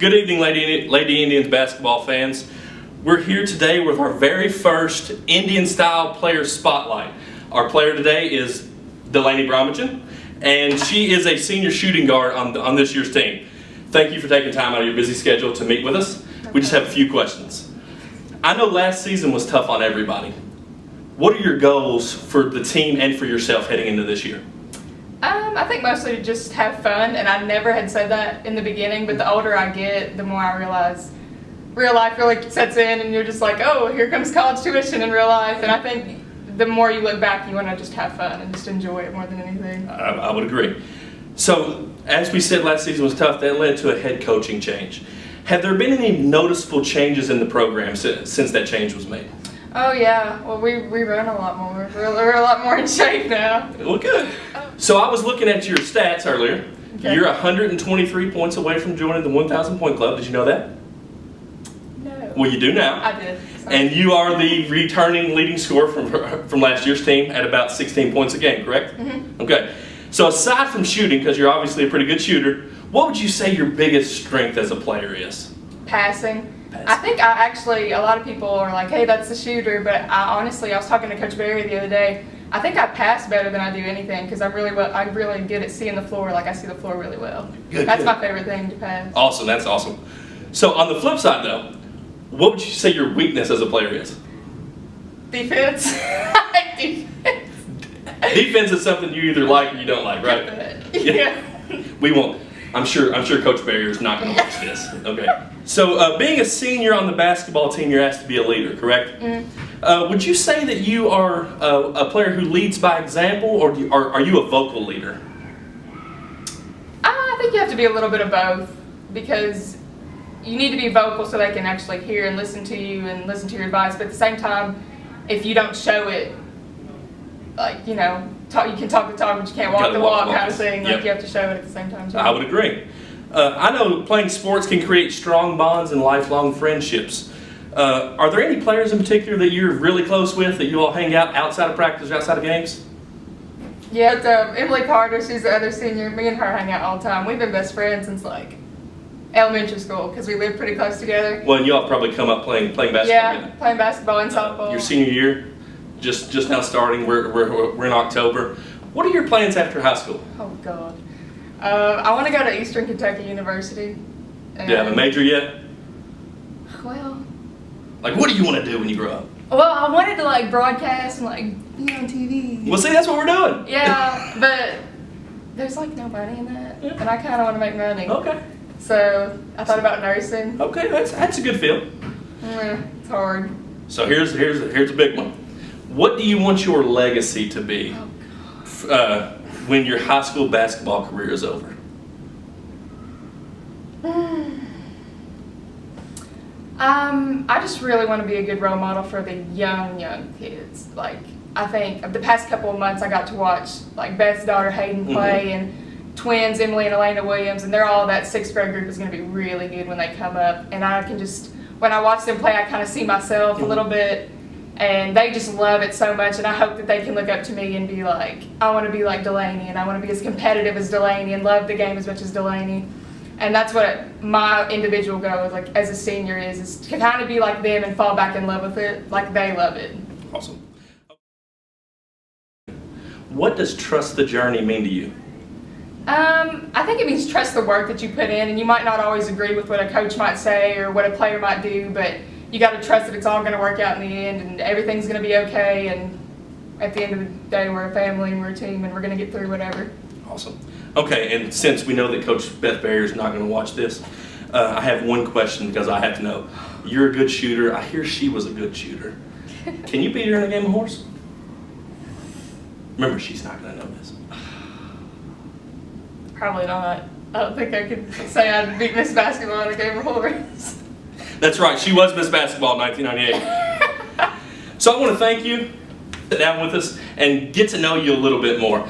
Good evening, Lady Indians basketball fans. We're here today with our very first Indian-style player spotlight. Our player today is Delaney Bromwich, and she is a senior shooting guard on this year's team. Thank you for taking time out of your busy schedule to meet with us. We just have a few questions. I know last season was tough on everybody. What are your goals for the team and for yourself heading into this year? I think mostly to just have fun, and I never had said that in the beginning, but the older I get, the more I realize real life really sets in, and you're just like, oh, here comes college tuition in real life. And I think the more you look back, you want to just have fun and just enjoy it more than anything. I would agree. So, as we said, last season was tough. That led to a head coaching change. Have there been any noticeable changes in the program since that change was made? Oh yeah, well we run a lot more. We're a lot more in shape now. Well, good. So I was looking at your stats earlier. Okay. You're 123 points away from joining the 1,000 point club. Did you know that? No. Well, you do now. I did. Sorry. And you are the returning leading scorer from last year's team at about 16 points a game, correct? Mm-hmm. Okay. So aside from shooting, because you're obviously a pretty good shooter, what would you say your biggest strength as a player is? Passing. I think a lot of people are like, hey, that's the shooter, but I was talking to Coach Barry the other day. I think I pass better than I do anything because I'm really good at seeing the floor. Like I see the floor really well. That's my favorite thing, to pass. Awesome, that's awesome. So on the flip side though, what would you say your weakness as a player is? Defense. Defense. Defense is something you either like or you don't like, right? Yeah. We won't. I'm sure Coach Barrier is not going to watch this. Okay. So being a senior on the basketball team, you're asked to be a leader, correct? Mm. Would you say that you are a player who leads by example, or are you a vocal leader? I think you have to be a little bit of both, because you need to be vocal so they can actually hear and listen to you and listen to your advice. But at the same time, if you don't show it, like, you can talk the talk, but you can't walk the walk kind of thing. Like, you have to show it at the same time too. I would agree. I know playing sports can create strong bonds and lifelong friendships. Are there any players in particular that you're really close with, that you all hang out outside of practice or outside of games? Yeah, Emily Carter, she's the other senior. Me and her hang out all the time. We've been best friends since like elementary school because we live pretty close together. Well, and you all probably come up playing basketball. Yeah, playing basketball and softball. Your senior year, just now starting. We're in October. What are your plans after high school? Oh God, I want to go to Eastern Kentucky University. Do you have a major yet? Well, like, what do you want to do when you grow up? Well, I wanted to like broadcast and like be on TV. Well, see, that's what we're doing. Yeah, but there's like no money in that, and I kind of want to make money. Okay. So I thought about nursing. Okay, that's a good feel. It's hard. So here's a big one. What do you want your legacy to be when your high school basketball career is over? I just really want to be a good role model for the young kids. Like, I think of the past couple of months I got to watch like Beth's daughter Hayden play, and twins Emily and Elena Williams, and they're all that 6th grade group is going to be really good when they come up. And I can just, when I watch them play, I kind of see myself a little bit, and they just love it so much. And I hope that they can look up to me and be like, I want to be like Delaney, and I want to be as competitive as Delaney and love the game as much as Delaney. And that's what my individual goal is, like as a senior, is to kind of be like them and fall back in love with it, like they love it. Awesome. What does trust the journey mean to you? I think it means trust the work that you put in, and you might not always agree with what a coach might say or what a player might do, but you got to trust that it's all going to work out in the end and everything's going to be okay, and at the end of the day we're a family and we're a team and we're going to get through whatever. Awesome. Okay, and since we know that Coach Beth Barrier is not going to watch this, I have one question because I have to know. You're a good shooter. I hear she was a good shooter. Can you beat her in a game of horse? Remember, she's not going to know this. Probably not. I don't think I could say I'd beat Miss Basketball in a game of horse. That's right. She was Miss Basketball in 1998. So I want to thank you. Sit down with us and get to know you a little bit more.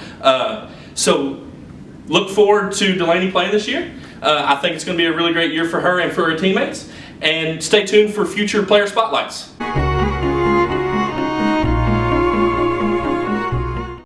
So look forward to Delaney playing this year. I think it's going to be a really great year for her and for her teammates. And stay tuned for future player spotlights.